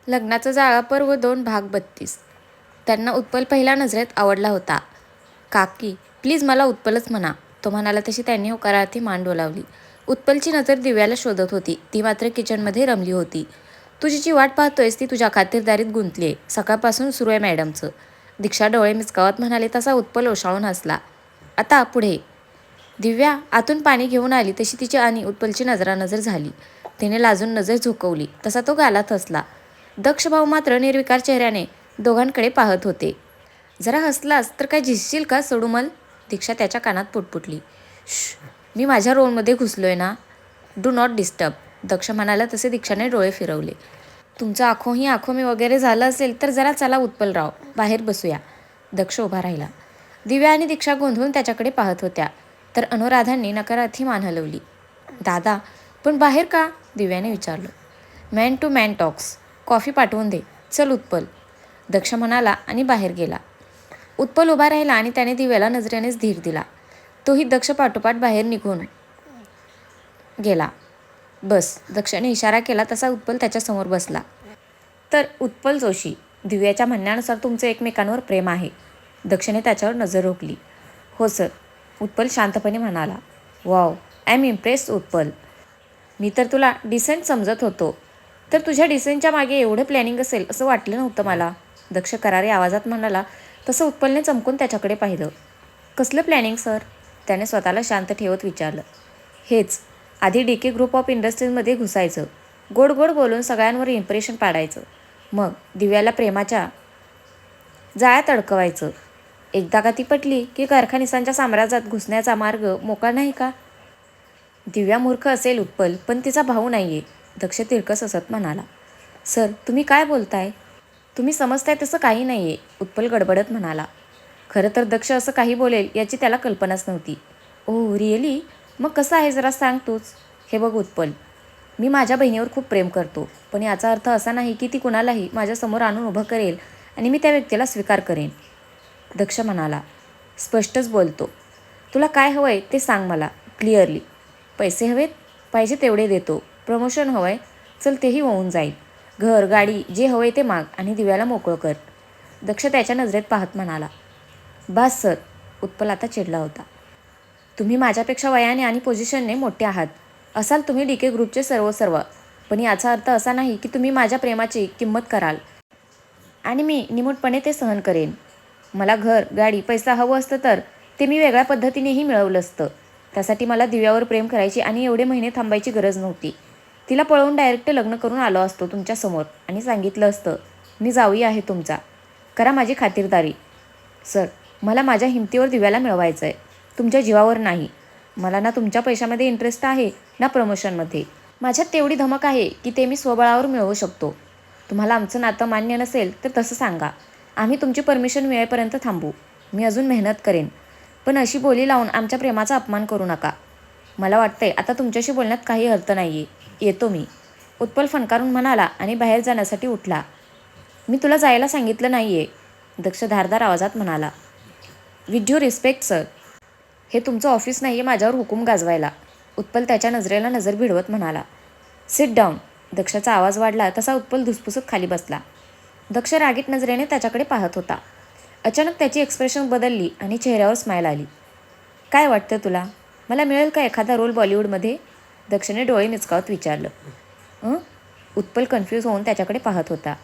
लग्नाचा जाळा पर्व 2 भाग 32. त्यांना उत्पल पहिल्या नजरेत आवडला होता. काकी प्लीज मला उत्पलच म्हणा, तो म्हणाला तशी त्यांनी होकारार्थी मान डोलावली. उत्पलची नजर दिव्याला शोधत होती. ती मात्र किचनमध्ये रमली होती. तुझी जी वाट पाहतोयस ती तुझ्या खातिरदारीत गुंतली आहे. सकाळपासून सुरू आहे मॅडमचं. दीक्षा डोळे मिचकावत म्हणाले तसा उत्पल ओशाळून हसला. आता पुढे. दिव्या आतून पाणी घेऊन आली तशी तिची आणि उत्पलची नजरानजर झाली. तिने लाजून नजर झुकवली तसा तो गालात हसला. दक्ष भाऊ मात्र निर्विकार चेहऱ्याने दोघांकडे पाहत होते. जरा हसलास तर काय झिजशील का सोडूमल? दीक्षा त्याच्या कानात पुटपुटली. श्श, मी माझ्या रोलमध्ये घुसलोय ना. Do not disturb. दक्ष म्हणाला तसे दीक्षाने डोळे फिरवले. तुमचं आखोही आखोमी वगैरे झालं असेल तर जरा चला उत्पलराव, बाहेर बसूया. दक्ष उभा राहिला. दिव्या आणि दीक्षा गोंधळून त्याच्याकडे पाहत होत्या तर अनुराधांनी नकारार्थी मान हलवली. दादा पण बाहेर का? दिव्याने विचारलं. Man to man talks. Coffee पाठवून दे. चल उत्पल. दक्ष म्हणाला आणि बाहेर गेला. उत्पल उभा राहिला आणि त्याने दिव्याला नजरेनेच धीर दिला. तोही दक्ष पाठोपाठ बाहेर निघून गेला. बस. दक्षने इशारा केला तसा उत्पल त्याच्यासमोर बसला. तर उत्पल जोशी, दिव्याच्या म्हणण्यानुसार तुमचं एकमेकांवर प्रेम आहे. दक्षने त्याच्यावर नजर रोखली. हो सर. उत्पल शांतपणे म्हणाला. Wow, I am impressed Utpal. मी तर तुला डिसेंट समजत होतो. तर तुझ्या डिसेंटच्या मागे एवढं प्लॅनिंग असेल असं वाटलं नव्हतं मला. दक्ष करारी आवाजात म्हणाला तसं उत्पलने चमकून त्याच्याकडे पाहिलं. कसलं प्लॅनिंग सर? त्याने स्वतःला शांत ठेवत विचारलं. हेच. आधी DK ग्रुप ऑफ इंडस्ट्रीजमध्ये घुसायचं. गोड गोड बोलून सगळ्यांवर इम्प्रेशन पाडायचं. मग दिव्याला प्रेमाच्या जाळ्यात अडकवायचं. एकदा का ती पटली की कारखानिसांच्या साम्राज्यात घुसण्याचा मार्ग मोकळा नाही का? दिव्या मूर्ख असेल उत्पल, पण तिचा भाऊ नाहीये. दक्ष तिरकस हसत म्हणाला. सर तुम्ही काय बोलताय? तुम्ही समजताय तसं काही नाहीये. उत्पल गडबडत म्हणाला. खरं तर दक्ष असं काही बोलेल याची त्याला कल्पनाच नव्हती. ओह रिअली? मग कसं आहे जरा सांग तूच. हे बघ उत्पल, मी माझ्या बहिणीवर खूप प्रेम करतो, पण याचा अर्थ असा नाही की ती कुणालाही माझ्यासमोर आणून उभं करेल आणि मी त्या व्यक्तीला स्वीकार करेन. दक्ष म्हणाला. स्पष्टच बोलतो. तुला काय हवंय ते सांग मला क्लिअरली. पैसे हवेत? पाहिजे तेवढे देतो. प्रमोशन हवंय? चल तेही होऊन जाईल. घर गाडी जे हवंय ते माग आणि दिव्याला मोकळं कर. दक्ष त्याच्या नजरेत पाहत म्हणाला. बास सर. उत्पल आता चिडला होता. तुम्ही माझ्यापेक्षा वयाने आणि पोझिशनने मोठे आहात. असाल तुम्ही DK ग्रुपचे सर्व, पण याचा अर्थ असा नाही की तुम्ही माझ्या प्रेमाची किंमत कराल आणि मी निमूटपणे ते सहन करेन. मला घर गाडी पैसा हवं असतं तर ते मी वेगळ्या पद्धतीनेही मिळवलं असतं. त्यासाठी मला दिव्यावर प्रेम करायची आणि एवढे महिने थांबायची गरज नव्हती. तिला पळवून डायरेक्ट लग्न करून आलो असतो तुमच्यासमोर आणि सांगितलं असतं मी जावई आहे तुमचा, करा माझी खातिरदारी. सर मला माझ्या हिमतीवर दिव्याला मिळवायचं आहे, तुमच्या जीवावर नाही. मला ना तुमच्या पैशामध्ये इंटरेस्ट आहे ना प्रमोशनमध्ये. माझ्यात तेवढी धमक आहे की ते मी स्वबळावर मिळवू शकतो. तुम्हाला आमचं नातं मान्य नसेल तर तसं सांगा. आम्ही तुमची परमिशन मिळेपर्यंत थांबू. मी अजून मेहनत करेन, पण अशी बोली लावून आमच्या प्रेमाचा अपमान करू नका. मला वाटतंय आता तुमच्याशी बोलण्यात काही अर्थ नाही आहे. येतो मी. उत्पल फणकारून म्हणाला आणि बाहेर जाण्यासाठी उठला. मी तुला जायला सांगितलं नाही आहे. दक्ष धारदार आवाजात म्हणाला. With due respect sir. हे तुमचं ऑफिस नाही आहे माझ्यावर हुकूम गाजवायला. उत्पल त्याच्या नजरेला नजर भिडवत म्हणाला. Sit down. दक्षाचा आवाज वाढला तसा उत्पल धुसफुसत खाली बसला. दक्ष रागीट नजरेने त्याच्याकडे पाहत होता. अचानक त्याची एक्सप्रेशन बदलली आणि चेहऱ्यावर स्माईल आली. काय वाटतं तुला? मला मिळेल का एखादा रोल बॉलिवूडमध्ये? दक्षने डोळे मिचकावत विचारलं. उत्पल कन्फ्यूज होऊन त्याच्याकडे पाहत होता.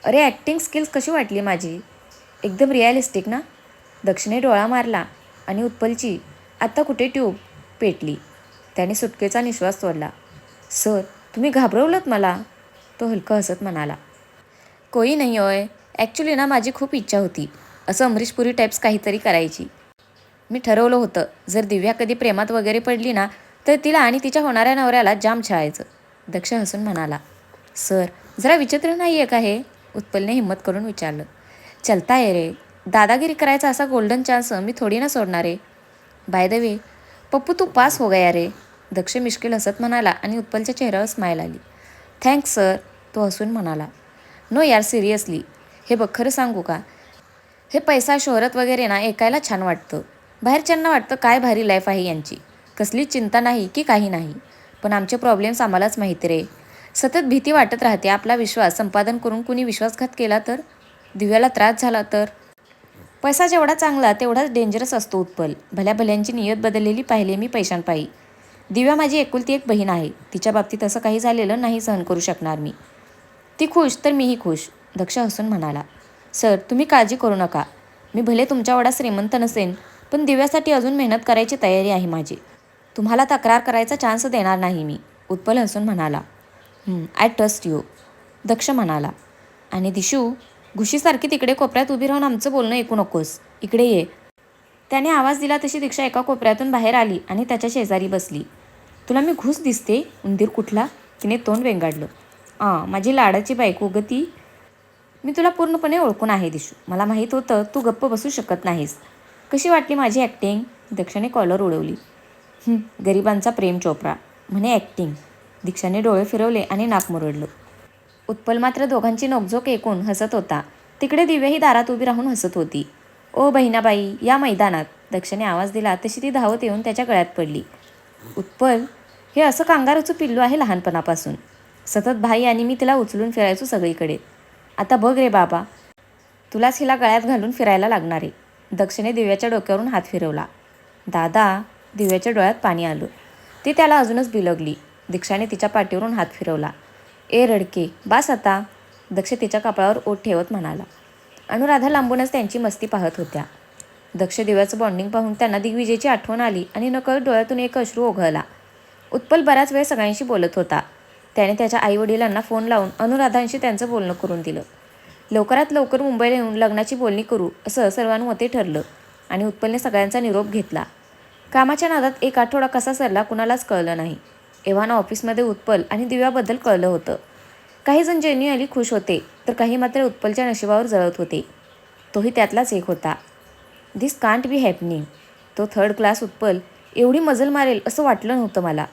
अरे ॲक्टिंग स्किल्स कशी वाटली माझी? एकदम रिॲलिस्टिक ना? दक्षने डोळा मारला आणि उत्पलची आत्ता कुठे ट्यूब पेटली. त्याने सुटकेचा निश्वास सोडला. सर तुम्ही घाबरवलंत मला. तो हलकं हसत म्हणाला. कोई नाही होय. ॲक्च्युली ना माझी खूप इच्छा होती असं अमरीशपुरी टाईप्स काहीतरी करायची. मी ठरवलं होतं जर दिव्या कधी प्रेमात वगैरे पडली ना तर तिला आणि तिच्या होणाऱ्या नवऱ्याला जाम छळायचं. दक्ष हसून म्हणाला. सर जरा विचित्र नाही आहे का हे? उत्पलने हिंमत करून विचारलं. चलता आहे रे. दादागिरी करायचा असा गोल्डन चान्स मी थोडी ना सोडणार आहे. बाय द वे पप्पू तू पास हो गया रे. दक्ष मिश्किल हसत म्हणाला आणि उत्पलच्या चेहऱ्यावर स्माईल आली. Thanks sir. तो हसून म्हणाला. नो यार सिरियसली. हे बघ खरं सांगू का, हे पैसा शोहरत वगैरे ना ऐकायला छान वाटतं. बाहेरच्यांना वाटतं काय भारी लाईफ आहे यांची, कसली चिंता नाही की काही नाही. पण आमचे प्रॉब्लेम्स आम्हालाच माहिती रे. सतत भीती वाटत राहते. आपला विश्वास संपादन करून कुणी विश्वासघात केला तर, दिव्याला त्रास झाला तर. पैसा जेवढा चांगला तेवढाच डेंजरस असतो उत्पल. भल्या भल्यांची नियत बदललेली पाहिली मी पैशांपायी. दिव्या माझी एकुलती एक बहीण आहे. तिच्या बाबतीत असं काही झालेलं नाही सहन करू शकणार मी. ती खुश तर मीही खुश, दक्ष हसून म्हणाला. सर, तुम्ही काळजी करू नका. मी भले तुमच्या एवढा श्रीमंत नसेन, पण दिव्यासाठी अजून मेहनत करायची तयारी आहे माझी. तुम्हाला तक्रार करायचा चान्स देणार नाही मी, उत्पल हसून म्हणाला. आय ट्रस्ट यू, दक्ष म्हणाला. आणि दिशू, घुशीसारखी तिकडे कोपऱ्यात उभी राहून आमचं बोलणं ऐकू नकोस. इकडे ये. त्याने आवाज दिला तशी दीक्षा एका कोपऱ्यातून बाहेर आली आणि त्याच्या शेजारी बसली. तुला मी घुस दिसते, उंदीर कुठला? तिने तोंड वेंगाडलं. माझी लाडाची बायको ग ती. मी तुला पूर्णपणे ओळखून आहे दिशू. मला माहीत होतं तू गप्प बसू शकत नाहीस. कशी वाटली माझी ॲक्टिंग? दक्षाने कॉलर उडवली. गरिबांचा प्रेम चोप्रा म्हणे ॲक्टिंग. दीक्षाने डोळे फिरवले आणि नाक मुरडलं. उत्पल मात्र दोघांची नोकझोक ऐकून हसत होता. तिकडे दिव्याही दारात उभी राहून हसत होती. ओ बहिणाबाई, या मैदानात, दक्षाने आवाज दिला तशी ती धावत येऊन त्याच्या गळ्यात पडली. उत्पल, हे असं कांगारूचं पिल्लू आहे लहानपणापासून. सतत भाई आणि मी तिला उचलून फिरायचो सगळीकडे. आता बघ रे बाबा, तुलाच हिला गळ्यात घालून फिरायला लागणार आहे. दक्षिणे दिव्याच्या डोक्यावरून हात फिरवला. दादा, दिव्याच्या डोळ्यात पाणी आलं. ती त्याला अजूनच बिलगली. दीक्षाने तिच्या पाठीवरून हात फिरवला. ए रडके, बास आता, दक्ष तिच्या कपाळावर ओठ ठेवत म्हणाला. अनुराधा लांबूनच त्यांची मस्ती पाहत होत्या. दक्ष दिव्याचं बॉन्डिंग पाहून त्यांना दिग्विजयची आठवण आली आणि नकळत डोळ्यातून एक अश्रू ओघळला. उत्पल बराच वेळ सगळ्यांशी बोलत होता. त्याने त्याच्या आईवडिलांना फोन लावून अनुराधांशी त्यांचं बोलणं करून दिलं. लवकरात लवकर मुंबईला येऊन लग्नाची बोलणी करू असं सर्वांमते ठरलं आणि उत्पलने सगळ्यांचा निरोप घेतला. कामाच्या नादात एक आठवडा कसा सरला कुणालाच कळलं नाही. एव्हाना ऑफिसमध्ये उत्पल आणि दिव्याबद्दल कळलं होतं. काही जण जेन्युअली खुश होते तर काही मात्र उत्पलच्या नशिबावर जळत होते. तोही त्यातलाच एक होता. दिस कांट बी हॅपनिंग. तो थर्ड क्लास उत्पल एवढी मजल मारेल असं वाटलं नव्हतं मला.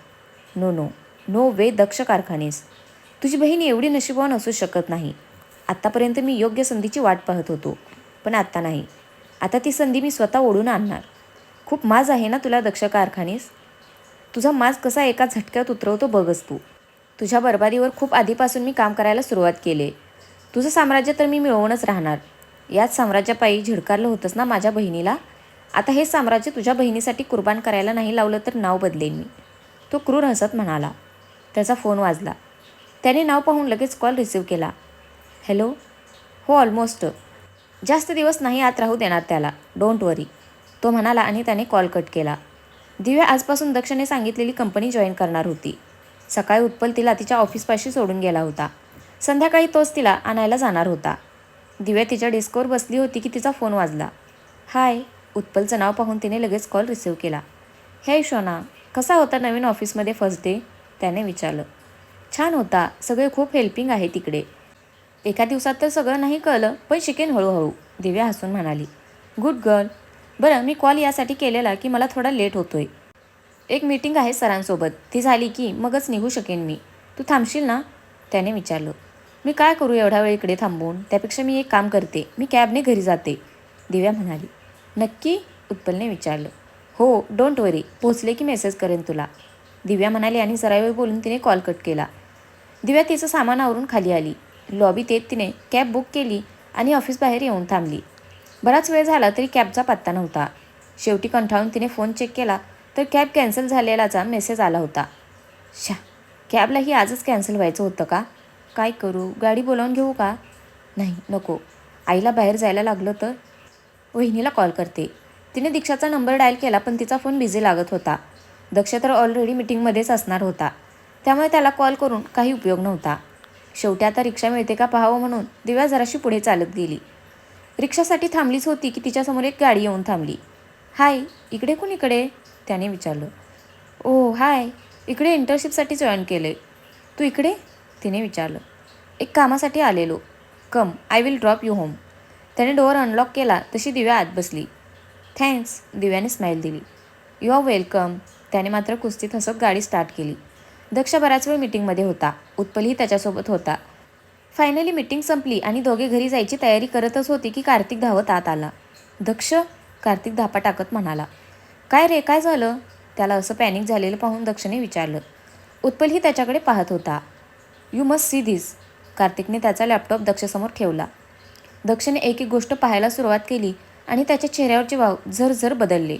नो नो नो वे दक्ष कारखानेस. तुझी बहीण एवढी नशिबवान असू शकत नाही. आत्तापर्यंत मी योग्य संधीची वाट पाहत होतो, पण आत्ता नाही. आता ती संधी मी स्वतः ओढून आणणार. खूप माज आहे ना तुला दक्ष कारखानेस. तुझा माज कसा एका झटक्यात उतरवतो बघच तू. तुझ्या बरबादीवर खूप आधीपासून मी काम करायला सुरुवात केली. तुझं साम्राज्य तर मी मिळवूनच राहणार. याच साम्राज्यापायी झिडकारलं होतंस ना माझ्या बहिणीला. आता हे साम्राज्य तुझ्या बहिणीसाठी कुर्बान करायला नाही लावलं तर नाव बदलेन मी, तो क्रूर हसत म्हणाला. त्याचा फोन वाजला. त्याने नाव पाहून लगेच कॉल रिसीव्ह केला. हॅलो. हो, ऑलमोस्ट. जास्त दिवस नाही आत राहू देणार त्याला, डोंट वरी, तो म्हणाला आणि त्याने कॉल कट केला. दिव्या आजपासून दक्षने सांगितलेली कंपनी जॉईन करणार होती. सकाळी उत्पल तिला तिच्या ऑफिसपाशी सोडून गेला होता. संध्याकाळी तोच तिला आणायला जाणार होता. दिव्या तिच्या डेस्कवर बसली होती की तिचा फोन वाजला. हाय. उत्पलचं नाव पाहून तिने लगेच कॉल रिसीव्ह केला. हे शोना, कसा होता नवीन ऑफिसमध्ये फर्स्ट डे, त्याने विचारलं. छान होता. सगळे खूप हेल्पिंग आहे तिकडे. एका दिवसात तर सगळं नाही कळलं, पण शिकेन हळूहळू, दिव्या हसून म्हणाली. Good girl. बरं, मी कॉल यासाठी केलेला की मला थोडा लेट होतोय. एक मीटिंग आहे सरांसोबत, ती झाली की मगच निघू शकेन मी. तू थांबशील ना, त्याने विचारलं. मी काय करू एवढा वेळ इकडे थांबून. त्यापेक्षा मी एक काम करते, मी कॅबने घरी जाते, दिव्या म्हणाली. नक्की, उत्पलने विचारलं. हो, डोंट वरी, पोहोचले की मेसेज करेन तुला, दिव्या म्हणाली आणि जरा वेळ बोलून तिने कॉल कट केला. दिव्या तिचं सामान आवरून खाली आली. लॉबीत येत तिने कॅब बुक केली आणि ऑफिस बाहेर येऊन थांबली. बराच वेळ झाला तरी कॅबचा पत्ता नव्हता. शेवटी कंटाळून तिने फोन चेक केला तर कॅब कॅन्सल झालेलाचा मेसेज आला होता. कॅबलाही आजच कॅन्सल व्हायचं होतं का? काय करू, गाडी बोलावून घेऊ का? नाही, नको. आईला बाहेर जायला लागलं तर? वहिनीला कॉल करते. तिने दीक्षाचा नंबर डायल केला पण तिचा फोन बिझी लागत होता. दक्ष तर ऑलरेडी मीटिंगमध्येच असणार होता, त्यामुळे त्याला कॉल करून काही उपयोग नव्हता. शेवटी आता रिक्षा मिळते का पाहावं म्हणून दिव्या जराशी पुढे चालत गेली. रिक्षासाठी थांबलीच होती की तिच्यासमोर एक गाडी येऊन थांबली. हाय, इकडे कोणीकडे, त्याने विचारलं. ओ हाय, इकडे इंटर्नशिपसाठी जॉईन केले. तू इकडे, तिने विचारलं. एक कामासाठी आलेलो. Come, I will drop you home. त्याने डोअर अनलॉक केला तशी दिव्या आत बसली. थँक्स, दिव्याने स्माईल दिली. You are welcome. त्याने मात्र कुस्तीत हसत गाडी स्टार्ट केली. दक्ष बराच वेळ मीटिंगमध्ये होता. उत्पलही त्याच्यासोबत होता. फायनली मीटिंग संपली आणि दोघे घरी जायची तयारी करतच होती की कार्तिक धावत आत आला. दक्ष, कार्तिक धापा टाकत म्हणाला. काय रे, काय झालं, त्याला असं पॅनिक झालेलं पाहून दक्षने विचारलं. उत्पलही त्याच्याकडे पाहत होता. You must see this. कार्तिकने त्याचा लॅपटॉप दक्षसमोर ठेवला. दक्षने एक एक गोष्ट पाहायला सुरुवात केली आणि त्याच्या चेहऱ्यावरचे भाव झरझर बदलले.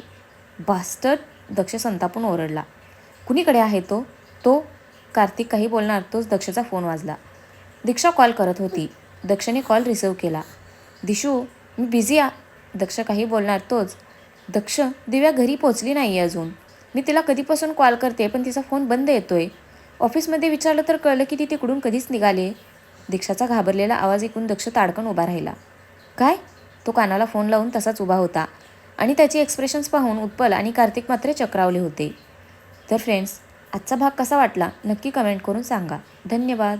बास्टर्ड, दक्ष संतापून ओरडला. कुणीकडे आहे तो? तो कार्तिक काही बोलणार तोच दक्षचा फोन वाजला. दीक्षा कॉल करत होती. दक्षने कॉल रिसिव्ह केला. दिशू, मी बिझी दक्ष काही बोलणार तोच. दक्ष, दिव्या घरी पोचली नाही अजून. मी तिला कधीपासून कॉल करते पण तिचा फोन बंद येतोय. ऑफिसमध्ये विचारलं तर कळलं की ती तिकडून कधीच निघाले. दीक्षाचा घाबरलेला आवाज ऐकून दक्ष ताडकन उभा राहिला. काय? तो कानाला फोन लावून तसाच उभा होता आणि त्याची एक्सप्रेशन्स पाहून उत्पल आणि कार्तिक मात्र चक्रावले होते. तर फ्रेंड्स, आजचा भाग कसा वाटला नक्की कमेंट करून सांगा. धन्यवाद.